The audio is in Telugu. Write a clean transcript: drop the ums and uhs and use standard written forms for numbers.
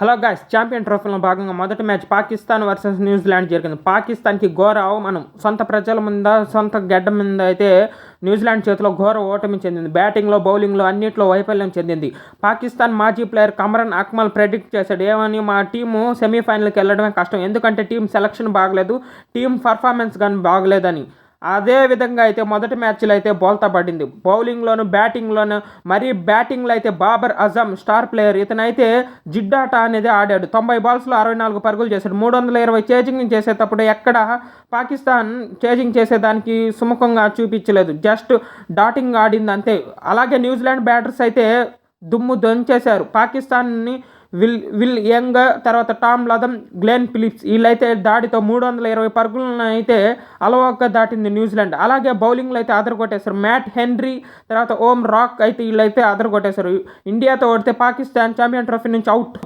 హలో గాయ్స్, ఛాంపియన్ ట్రోఫీలో భాగంగా మొదటి మ్యాచ్ పాకిస్తాన్ వర్సెస్ న్యూజిలాండ్ జరిగింది. పాకిస్తాన్కి ఘోర అవమానం. సొంత ప్రజల మీద, సొంత గడ్డ మీద అయితే న్యూజిలాండ్ చేతిలో ఘోర ఓటమి చెందింది. బ్యాటింగ్లో, బౌలింగ్లో అన్నింటిలో వైఫల్యం చెందింది. పాకిస్తాన్ మాజీ ప్లేయర్ కమరాన్ అక్మల్ ప్రెడిక్ట్ చేశాడు ఏమని, మా టీము సెమీఫైనల్కి వెళ్ళడమే కష్టం, ఎందుకంటే టీం సెలక్షన్ బాగలేదు, టీం పర్ఫార్మెన్స్ కానీ బాగలేదని. అదే విధంగా అయితే మొదటి మ్యాచ్లో అయితే బోల్తా పడింది. బౌలింగ్లోను, బ్యాటింగ్లోను. మరి బ్యాటింగ్లో అయితే బాబర్ అజమ్ స్టార్ ప్లేయర్. ఇతనైతే జిడ్డాట అనేది ఆడాడు. 90 బాల్స్లో 64 పరుగులు చేశాడు. 320 చేజింగ్ చేసేటప్పుడు ఎక్కడ పాకిస్తాన్ చేజింగ్ చేసేదానికి సుముఖంగా చూపించలేదు, జస్ట్ డాటింగ్ ఆడింది అంతే. అలాగే న్యూజిలాండ్ బ్యాటర్స్ అయితే దుమ్ము దొంచేశారు. పాకిస్తాన్ని విల్ యంగ్, తర్వాత టామ్ లథమ్, గ్లెన్ ఫిలిప్స్ వీళ్ళైతే దాడితో 320 పరుగులను అయితే అలవోకగా దాటింది న్యూజిలాండ్. అలాగే బౌలింగ్లో అయితే అదరగొట్టేశారు. మ్యాట్ హెన్రీ, తర్వాత ఓమ్ రాక్ అయితే వీళ్ళైతే అదరగొట్టేశారు. ఇండియాతో ఓడితే పాకిస్తాన్ ఛాంపియన్ ట్రోఫీ నుంచి అవుట్.